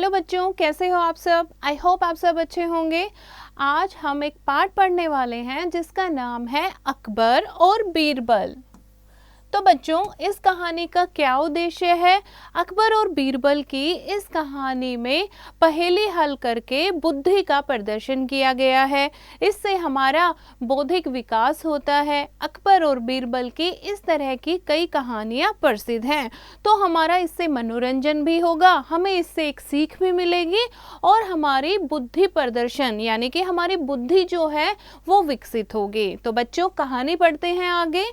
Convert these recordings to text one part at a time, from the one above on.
Hello बच्चों, कैसे हो आप सब। आई होप आप सब अच्छे होंगे। आज हम एक पाठ पढ़ने वाले हैं जिसका नाम है अकबर और बीरबल। तो बच्चों, इस कहानी का क्या उद्देश्य है। अकबर और बीरबल की इस कहानी में पहेली हल करके बुद्धि का प्रदर्शन किया गया है। इससे हमारा बौद्धिक विकास होता है। अकबर और बीरबल की इस तरह की कई कहानियाँ प्रसिद्ध हैं, तो हमारा इससे मनोरंजन भी होगा, हमें इससे एक सीख भी मिलेगी और हमारी बुद्धि प्रदर्शन यानी कि हमारी बुद्धि जो है वो विकसित होगी। तो बच्चों, कहानी पढ़ते हैं आगे।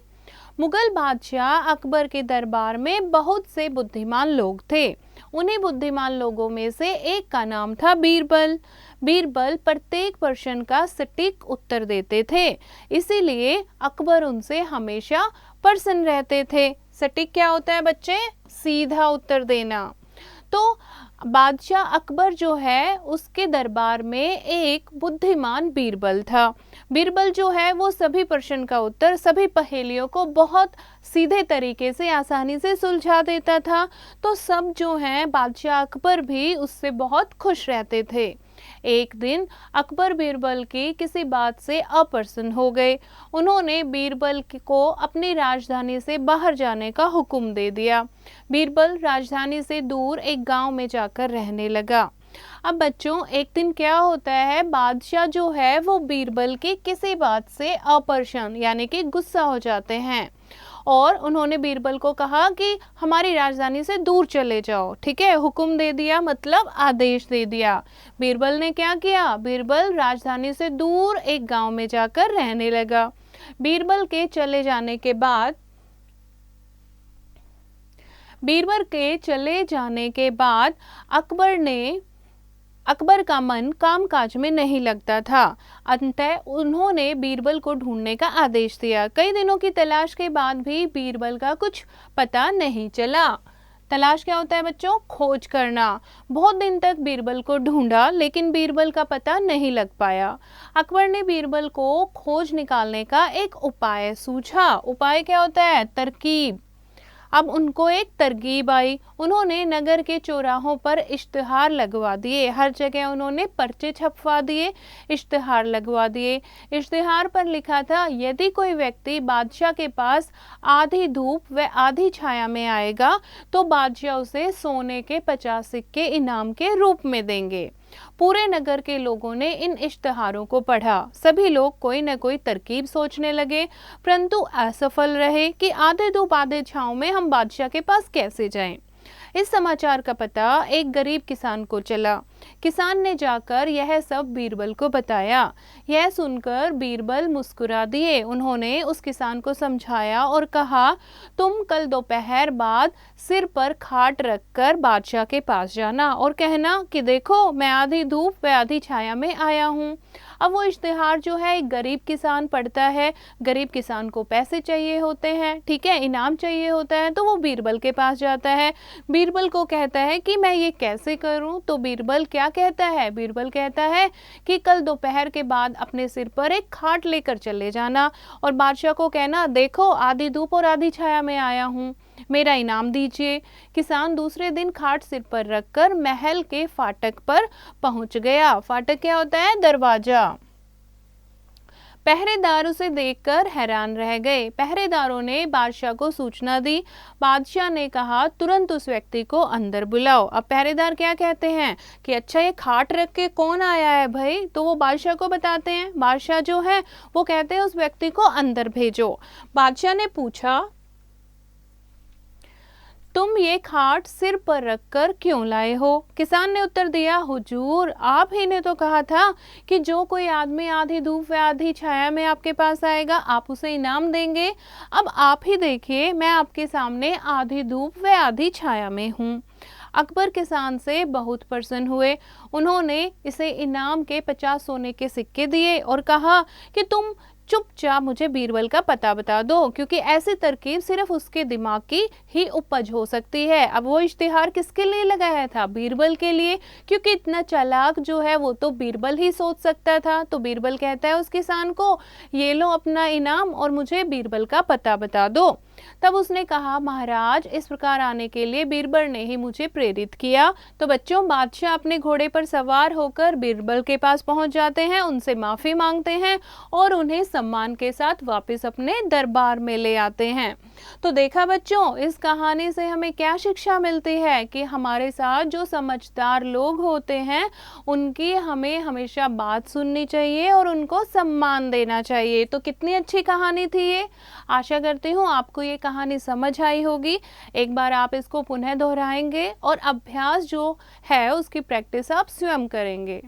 मुगल बादशाह अकबर के दरबार में बहुत से बुद्धिमान लोग थे। उन्हीं बुद्धिमान लोगों में से एक का नाम था बीरबल। बीरबल प्रत्येक प्रश्न का सटीक उत्तर देते थे, इसीलिए अकबर उनसे हमेशा प्रसन्न रहते थे। सटीक क्या होता है बच्चे? सीधा उत्तर देना। तो बादशाह अकबर जो है उसके दरबार में एक बुद्धिमान बीरबल था। बीरबल जो है वो सभी प्रश्न का उत्तर, सभी पहेलियों को बहुत सीधे तरीके से आसानी से सुलझा देता था। तो सब जो हैं, बादशाह अकबर भी उससे बहुत खुश रहते थे। एक दिन अकबर बीरबल की किसी बात से अप्रसन्न हो गए। उन्होंने बीरबल को अपनी राजधानी से बाहर जाने का हुक्म दे दिया। बीरबल राजधानी से दूर एक गांव में जाकर रहने लगा। अब बच्चों, एक दिन क्या होता है, बादशाह जो है वो बीरबल की किसी बात से अप्रसन्न यानी कि गुस्सा हो जाते हैं और उन्होंने बीरबल को कहा कि हमारी राजधानी से दूर चले जाओ। ठीक है, हुक्म दे दिया, मतलब आदेश दे दिया। बीरबल ने क्या किया? बीरबल राजधानी से दूर एक गांव में जाकर रहने लगा। बीरबल के चले जाने के बाद अकबर का मन कामकाज में नहीं लगता था। अंततः उन्होंने बीरबल को ढूंढने का आदेश दिया। कई दिनों की तलाश के बाद भी बीरबल का कुछ पता नहीं चला। तलाश क्या होता है बच्चों? खोज करना। बहुत दिन तक बीरबल को ढूंढा लेकिन बीरबल का पता नहीं लग पाया। अकबर ने बीरबल को खोज निकालने का एक उपाय सूझा। उपाय क्या होता है? तरकीब। अब उनको एक तरकीब आई। उन्होंने नगर के चौराहों पर इश्तिहार लगवा दिए। हर जगह उन्होंने पर्चे छपवा दिए, इश्तिहार लगवा दिए। इश्तिहार पर लिखा था, यदि कोई व्यक्ति बादशाह के पास आधी धूप व आधी छाया में आएगा तो बादशाह उसे सोने के 50 सिक्के इनाम के रूप में देंगे। पूरे नगर के लोगों ने इन इश्तिहारों को पढ़ा। सभी लोग कोई न कोई तरकीब सोचने लगे, परंतु असफल रहे कि आधे धूप आधे छांव में हम बादशाह के पास कैसे जाएं। इस समाचार का पता एक गरीब किसान को चला। किसान ने जाकर यह सब बीरबल को बताया। यह सुनकर बीरबल मुस्कुरा दिए। उन्होंने उस किसान को समझाया और कहा, तुम कल दोपहर बाद सिर पर खाट रखकर बादशाह के पास जाना और कहना कि देखो, मैं आधी धूप व आधी छाया में आया हूँ। अब वो इश्तिहार जो है एक गरीब किसान पढ़ता है। गरीब किसान को पैसे चाहिए होते हैं, ठीक है, इनाम चाहिए होता है, तो वो बीरबल के पास जाता है। बीरबल को कहता है कि मैं ये कैसे करूं। तो बीरबल क्या कहता है? बीरबल कहता है कि कल दोपहर के बाद अपने सिर पर एक खाट लेकर चले जाना और बादशाह को कहना, देखो, आधी धूप और आधी छाया में आया हूँ, मेरा इनाम दीजिए। किसान दूसरे दिन खाट सिर पर रखकर महल के फाटक पर पहुंच गया। फाटक क्या होता है? दरवाजा। पहरेदार उसे देखकर हैरान रह गए। पहरेदारों ने बादशाह को सूचना दी। बादशाह ने कहा, तुरंत उस व्यक्ति को अंदर बुलाओ। अब पहरेदार क्या कहते हैं कि अच्छा, ये खाट रख के कौन आया है भाई? तो वो बादशाह को बताते हैं। बादशाह जो है वो कहते हैं, उस व्यक्ति को अंदर भेजो। बादशाह ने पूछा, तुम ये खाट सिर पर रखकर क्यों लाए हो? किसान ने उत्तर दिया, हुजूर, आप ही ने तो कहा था कि जो कोई आदमी आधी धूप व आधी छाया में आपके पास आएगा आप उसे इनाम देंगे। अब आप ही देखिए, मैं आपके सामने आधी धूप व आधी छाया में हूँ। अकबर किसान से बहुत प्रसन्न हुए। उन्होंने इसे इनाम के 50 सोने के सिक्के दिए और कहा कि तुम चुपचाप मुझे बीरबल का पता बता दो, क्योंकि ऐसी तरकीब सिर्फ उसके दिमाग की ही उपज हो सकती है। अब वो इश्तिहार किसके लिए लगाया था? बीरबल के लिए, क्योंकि इतना चालाक जो है वो तो बीरबल ही सोच सकता था। तो बीरबल कहता है उस किसान को, ये लो अपना इनाम और मुझे बीरबल का पता बता दो। तब उसने कहा, महाराज, इस प्रकार आने के लिए बीरबल ने ही मुझे प्रेरित किया। तो बच्चों, बादशाह अपने घोड़े पर सवार होकर बीरबल के पास पहुंच जाते हैं, उनसे माफ़ी मांगते हैं और उन्हें सम्मान के साथ वापस अपने दरबार में ले आते हैं। तो देखा बच्चों, इस कहानी से हमें क्या शिक्षा मिलती है कि हमारे साथ जो समझदार लोग होते हैं उनकी हमें हमेशा बात सुननी चाहिए और उनको सम्मान देना चाहिए। तो कितनी अच्छी कहानी थी ये। आशा करती हूँ आपको ये कहानी समझ आई होगी। एक बार आप इसको पुनः दोहराएंगे और अभ्यास जो है उसकी प्रैक्टिस आप स्वयं करेंगे।